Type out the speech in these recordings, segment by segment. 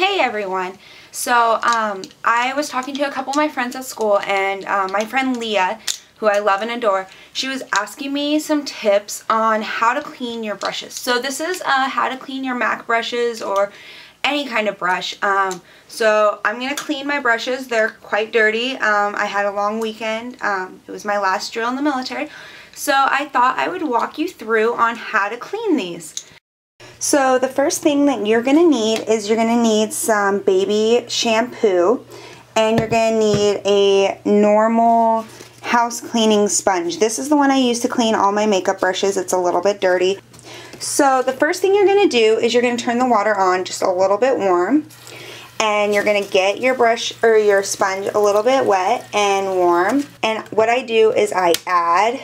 Hey everyone! So I was talking to a couple of my friends at school, and my friend Leah, who I love and adore, she was asking me some tips on how to clean your brushes. So this is how to clean your MAC brushes or any kind of brush. So I'm going to clean my brushes. They're quite dirty. I had a long weekend. It was my last drill in the military. So I thought I would walk you through on how to clean these. So the first thing that you're going to need is you're going to need some baby shampoo, and you're going to need a normal house cleaning sponge. This is the one I use to clean all my makeup brushes. It's a little bit dirty. So the first thing you're going to do is you're going to turn the water on just a little bit warm, and you're going to get your brush or your sponge a little bit wet and warm. And what I do is I add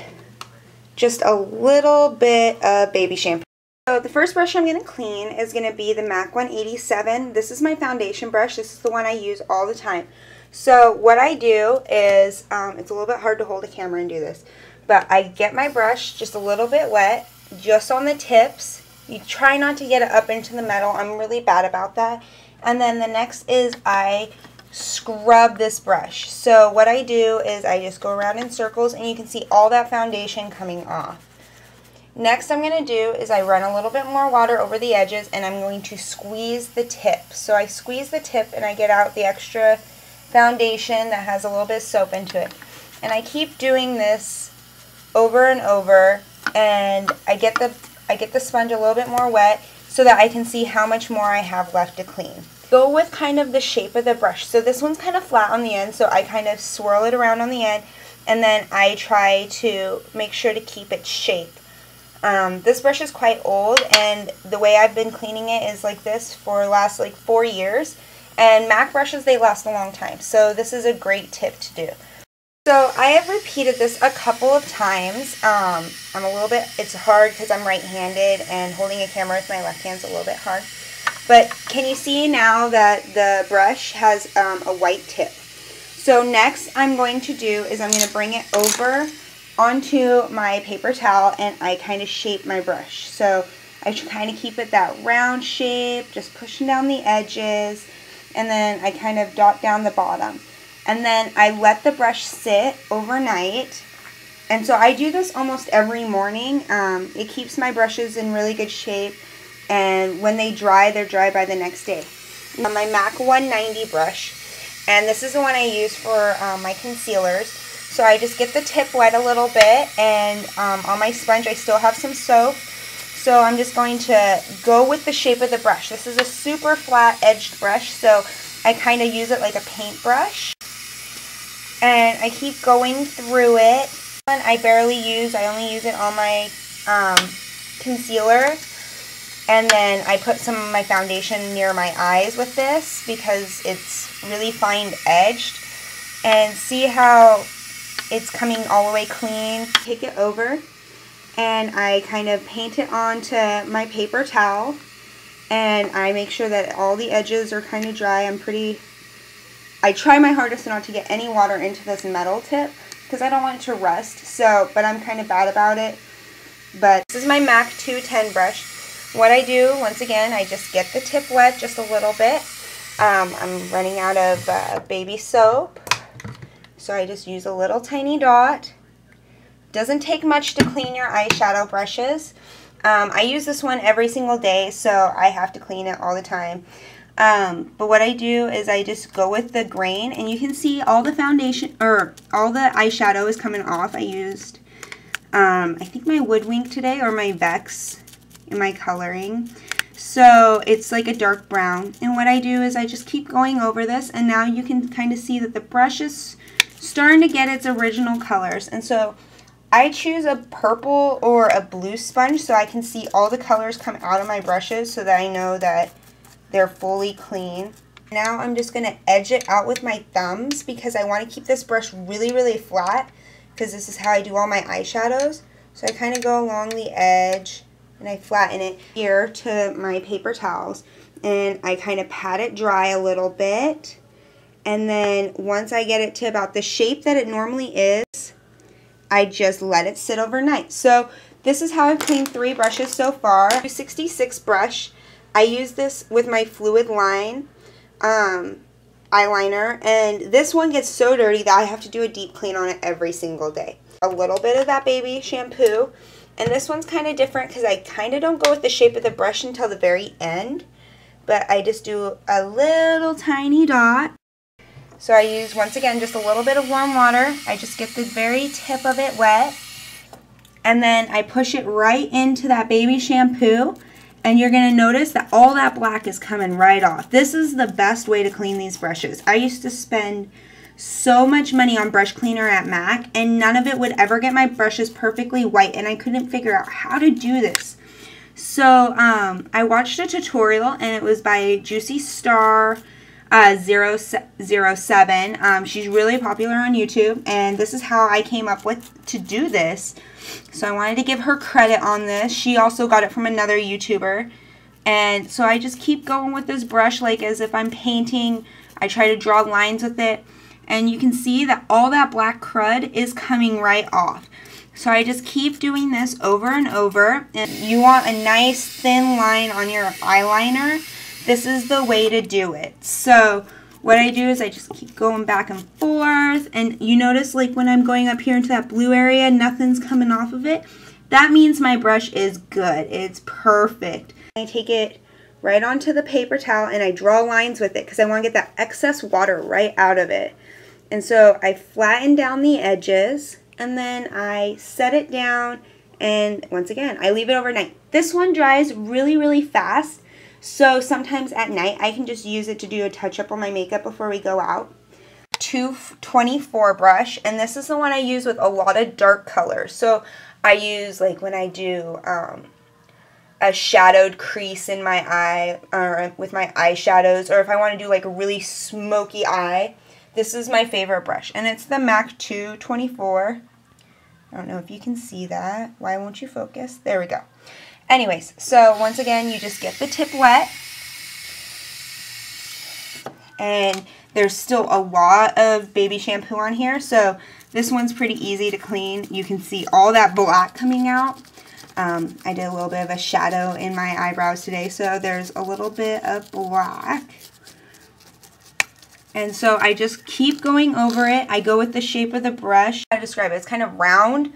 just a little bit of baby shampoo. So the first brush I'm going to clean is going to be the MAC 187. This is my foundation brush. This is the one I use all the time. So what I do is, it's a little bit hard to hold a camera and do this, but I get my brush just a little bit wet, just on the tips. You try not to get it up into the metal. I'm really bad about that. And then the next is I scrub this brush. So what I do is I just go around in circles, and you can see all that foundation coming off. Next I'm going to do is I run a little bit more water over the edges, and I'm going to squeeze the tip. So I squeeze the tip and I get out the extra foundation that has a little bit of soap into it. And I keep doing this over and over, and I get the sponge a little bit more wet so that I can see how much more I have left to clean. Go with kind of the shape of the brush. So this one's kind of flat on the end, so I kind of swirl it around on the end, and then I try to make sure to keep its shape. This brush is quite old, and the way I've been cleaning it is like this for the last like 4 years. And MAC brushes, they last a long time, so this is a great tip to do. So I have repeated this a couple of times. It's hard because I'm right-handed, and holding a camera with my left hand's a little bit hard. But can you see now that the brush has a white tip? So next I'm going to do is I'm going to bring it over onto my paper towel, and I kind of shape my brush. So I should kind of keep it that round shape, just pushing down the edges, and then I kind of dot down the bottom. And then I let the brush sit overnight. And so I do this almost every morning. It keeps my brushes in really good shape, and when they dry, they're dry by the next day. My MAC 190 brush, and this is the one I use for my concealers. So I just get the tip wet a little bit, and on my sponge I still have some soap. So I'm just going to go with the shape of the brush. This is a super flat edged brush, so I kind of use it like a paintbrush. And I keep going through it. And I only use it on my concealer. And then I put some of my foundation near my eyes with this because it's really fine edged. And see how it's coming all the way clean. Take it over, and I kind of paint it onto my paper towel, and I make sure that all the edges are kind of dry. I try my hardest not to get any water into this metal tip because I don't want it to rust, but I'm kind of bad about it. But this is my MAC 210 brush. What I do, once again, I just get the tip wet just a little bit. I'm running out of baby soap, so I just use a little tiny dot. Doesn't take much to clean your eyeshadow brushes. I use this one every single day, so I have to clean it all the time. But what I do is I just go with the grain, and you can see all the foundation, or all the eyeshadow is coming off. I used, I think my Wood Wink today, or my Vex in my coloring. So it's like a dark brown. And what I do is I just keep going over this, and now you can kind of see that the brush is starting to get its original colors. And so I choose a purple or a blue sponge so I can see all the colors come out of my brushes so that I know that they're fully clean. Now I'm just going to edge it out with my thumbs because I want to keep this brush really, really flat because this is how I do all my eyeshadows. So I kind of go along the edge and I flatten it here to my paper towels, and I kind of pat it dry a little bit. And then once I get it to about the shape that it normally is, I just let it sit overnight. So this is how I've cleaned 3 brushes so far. 266 brush. I use this with my fluid line. eyeliner, and this one gets so dirty that I have to do a deep clean on it every single day. A little bit of that baby shampoo, and this one's kind of different because I kind of don't go with the shape of the brush until the very end, but I just do a little tiny dot. So I use, once again, just a little bit of warm water. I just get the very tip of it wet, and then I push it right into that baby shampoo, and you're going to notice that all that black is coming right off. This is the best way to clean these brushes. I used to spend so much money on brush cleaner at MAC, and none of it would ever get my brushes perfectly white, and I couldn't figure out how to do this. So I watched a tutorial, and it was by Juicy Star 007. She's really popular on YouTube, and this is how I came up with to do this. So I wanted to give her credit on this. She also got it from another YouTuber, and so I just keep going with this brush like as if I'm painting. I try to draw lines with it, and you can see that all that black crud is coming right off. So I just keep doing this over and over, and you want a nice thin line on your eyeliner. This is the way to do it. So what I do is I just keep going back and forth, and you notice like when I'm going up here into that blue area, nothing's coming off of it. That means my brush is good. It's perfect. I take it right onto the paper towel and I draw lines with it because I want to get that excess water right out of it. And so I flatten down the edges, and then I set it down, and once again, I leave it overnight. This one dries really, really fast. So sometimes at night, I can just use it to do a touch-up on my makeup before we go out. 224 brush, and this is the one I use with a lot of dark colors. So I use, like when I do a shadowed crease in my eye, or with my eyeshadows, or if I want to do like a really smoky eye, this is my favorite brush. And it's the MAC 224. I don't know if you can see that. Why won't you focus? There we go. Anyways, so once again, you just get the tip wet, and there's still a lot of baby shampoo on here, so this one's pretty easy to clean. You can see all that black coming out. I did a little bit of a shadow in my eyebrows today, so there's a little bit of black. And so I just keep going over it. I go with the shape of the brush. I describe it. It's kind of round,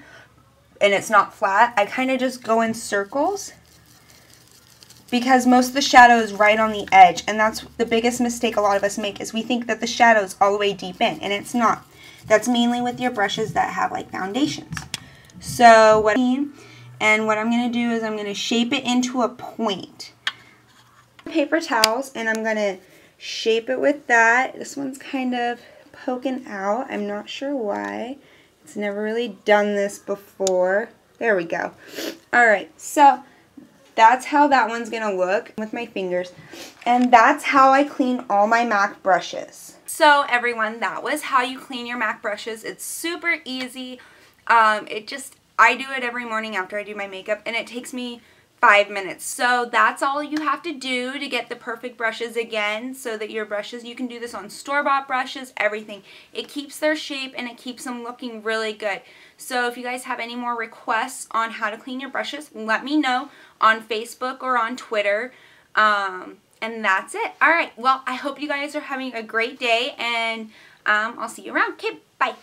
and it's not flat. I kind of just go in circles because most of the shadow is right on the edge, and that's the biggest mistake a lot of us make, is we think that the shadow is all the way deep in, and it's not. That's mainly with your brushes that have like foundations. So what I mean, and what I'm going to do is I'm going to shape it into a point. Paper towels, and I'm going to shape it with that. This one's kind of poking out. I'm not sure why. It's never really done this before. There we go. Alright, so that's how that one's going to look with my fingers. And that's how I clean all my MAC brushes. So everyone, that was how you clean your MAC brushes. It's super easy. I do it every morning after I do my makeup, and it takes me 5 minutes. So that's all you have to do to get the perfect brushes again, so that your brushes, you can do this on store-bought brushes, everything. It keeps their shape and it keeps them looking really good. So if you guys have any more requests on how to clean your brushes, let me know on Facebook or on Twitter. And that's it. Alright, well, I hope you guys are having a great day, and I'll see you around. Okay, bye.